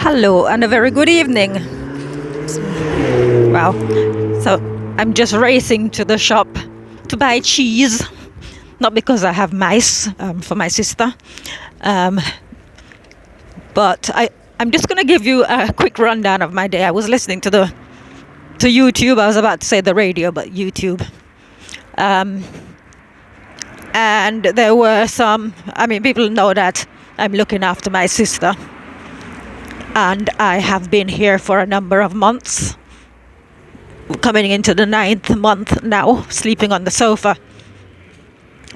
Hello and a very good evening. Wow. So I'm just racing to the shop to buy cheese. Not because I have mice for my sister. But I'm just going to give you a quick rundown of my day. I was listening to YouTube. I was about to say the radio, but YouTube. And there were people know that I'm looking after my sister. And I have been here for a number of months, coming into the 9th month now, sleeping on the sofa.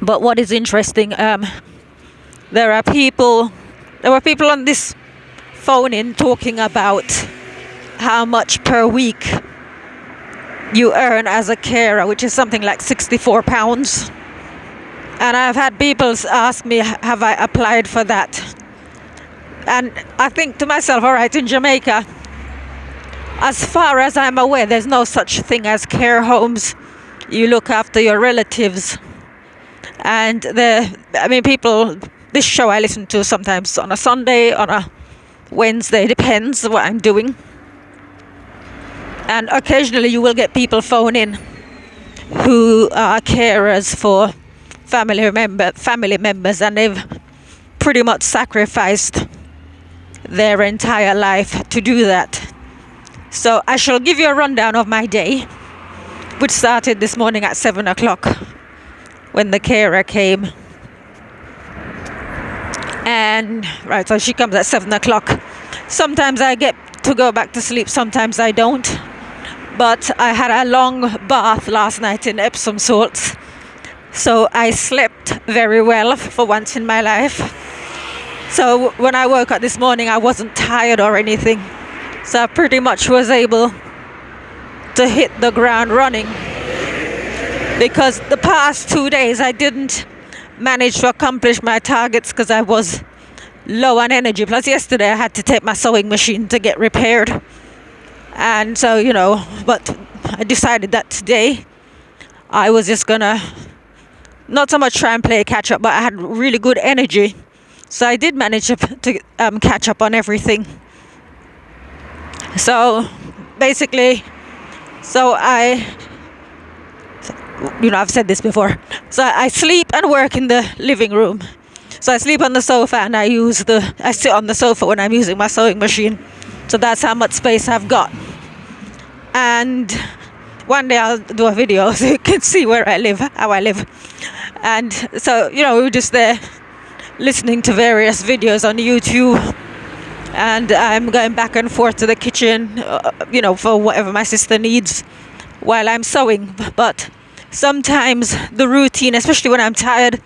But what is interesting, there were people on this phone in talking about how much per week you earn as a carer, which is something like £64. And I've had people ask me, have I applied for that? And I think to myself, all right, in Jamaica, as far as I'm aware, there's no such thing as care homes. You look after your relatives. And people, this show I listen to sometimes on a Sunday, on a Wednesday, depends what I'm doing. And occasionally you will get people phone in who are carers for family members, and they've pretty much sacrificed their entire life to do that. So I shall give you a rundown of my day, which started this morning at 7 o'clock when the carer came. And right, so she comes at 7 o'clock. Sometimes I get to go back to sleep, sometimes I don't. But I had a long bath last night in Epsom salts, so I slept very well for once in my life. So when I woke up this morning, I wasn't tired or anything. So I pretty much was able to hit the ground running. Because the past 2 days, I didn't manage to accomplish my targets because I was low on energy. Plus yesterday I had to take my sewing machine to get repaired. And so, but I decided that today I was just gonna not so much try and play catch up, but I had really good energy. So I did manage to catch up on everything. So basically, I've said this before. So I sleep and work in the living room. So I sleep on the sofa and I sit on the sofa when I'm using my sewing machine. So that's how much space I've got. And one day I'll do a video so you can see where I live, how I live. And so, we were just there listening to various videos on YouTube, and I'm going back and forth to the kitchen, for whatever my sister needs while I'm sewing. But sometimes the routine, especially when I'm tired,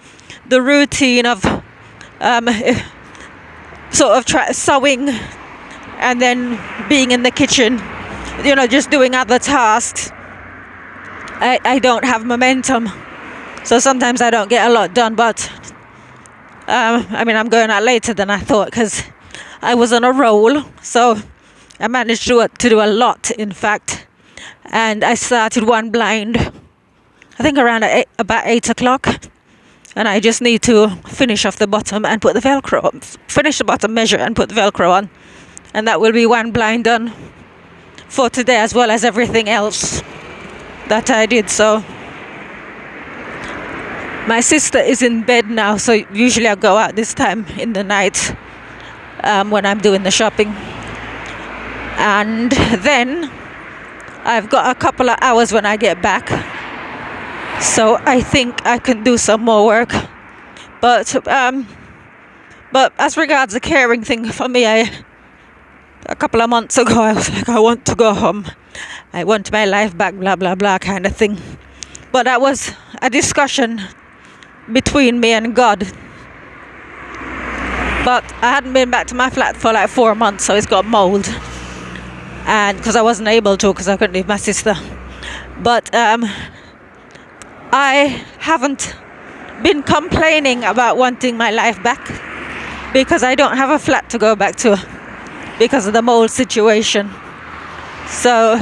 the routine of sewing and then being in the kitchen, just doing other tasks, I don't have momentum. So sometimes I don't get a lot done, but I'm going out later than I thought because I was on a roll. So I managed to do a lot, in fact. And I started one blind, I think around about 8 o'clock. And I just need to finish off the bottom and put the Velcro on. Finish the bottom measure and put the Velcro on. And that will be one blind done for today, as well as everything else that I did. So my sister is in bed now, so usually I go out this time in the night when I'm doing the shopping. And then I've got a couple of hours when I get back. So I think I can do some more work. But as regards the caring thing, for me, a couple of months ago, I was like, I want to go home. I want my life back, blah, blah, blah, kind of thing. But that was a discussion between me and God. But I hadn't been back to my flat for like 4 months, so it's got mold. And because I wasn't able to, because I couldn't leave my sister. But I haven't been complaining about wanting my life back, because I don't have a flat to go back to because of the mold situation. So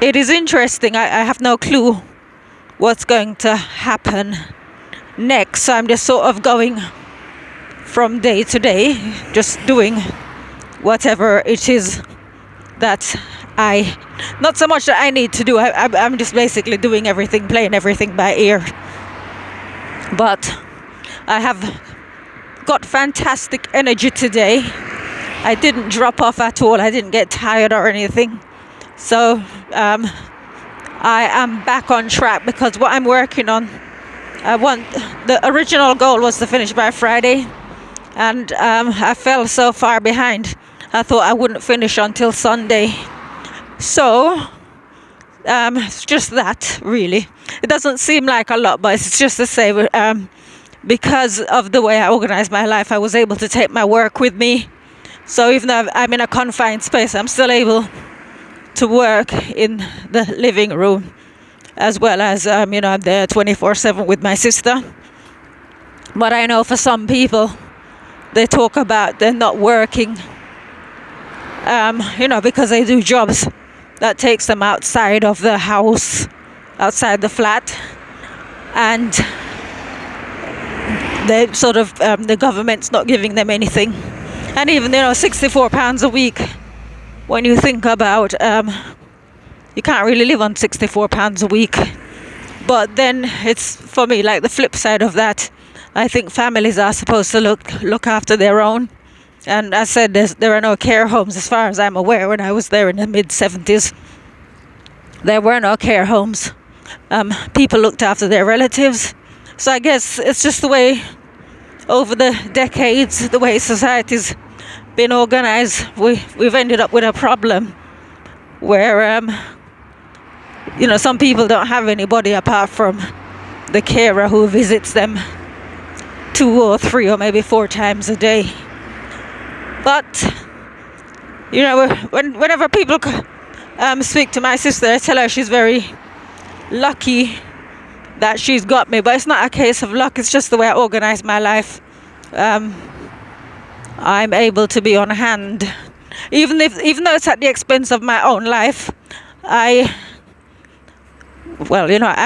it is interesting. I have no clue what's going to happen next. So I'm just sort of going from day to day, just doing whatever it is that not so much that I need to do. I'm just basically doing everything, playing everything by ear. But I have got fantastic energy today. I didn't drop off at all. I didn't get tired or anything. So I am back on track, because what I'm working on, the original goal was to finish by Friday, and I fell so far behind. I thought I wouldn't finish until Sunday. So it's just that, really. It doesn't seem like a lot, but it's just to say, because of the way I organize my life, I was able to take my work with me. So even though I'm in a confined space, I'm still able to work in the living room, as well as I'm there 24/7 with my sister. But I know for some people, they talk about they're not working, because they do jobs that takes them outside of the house, outside the flat, and they sort of the government's not giving them anything. And even £64 a week, when you think about you can't really live on £64 a week. But then it's, for me, like the flip side of that. I think families are supposed to look after their own. And as I said, there are no care homes as far as I'm aware. When I was there in the mid-70s, there were no care homes. People looked after their relatives. So I guess it's just the way, over the decades, the way society's been organized, we've ended up with a problem where some people don't have anybody apart from the carer who visits them 2 or 3 or maybe 4 times a day. But whenever people speak to my sister, I tell her she's very lucky that she's got me. But it's not a case of luck, it's just the way I organize my life. I'm able to be on hand, even though it's at the expense of my own life. I'm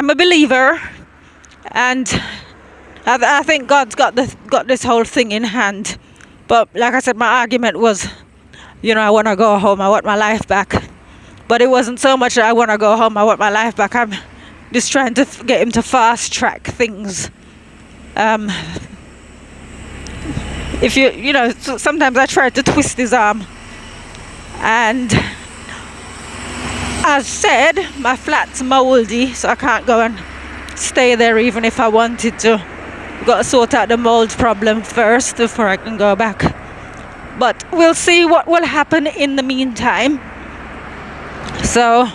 a believer, and I think God's got this whole thing in hand. But like I said, my argument was, I want to go home, I want my life back. But it wasn't so much that I want to go home, I want my life back. I'm just trying to get him to fast track things. Sometimes I try to twist his arm. And as said, my flat's mouldy, so I can't go and stay there even if I wanted to. Got to sort out the mold problem first before I can go back. But we'll see what will happen in the meantime. So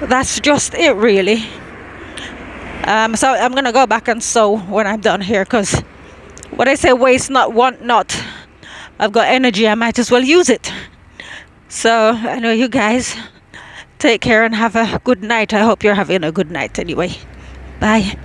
that's just it, really. So I'm gonna go back and sew when I'm done here, because what I say, waste not, want not. I've got energy, I might as well use it. So I know you guys take care and have a good night. I hope you're having a good night anyway. Bye.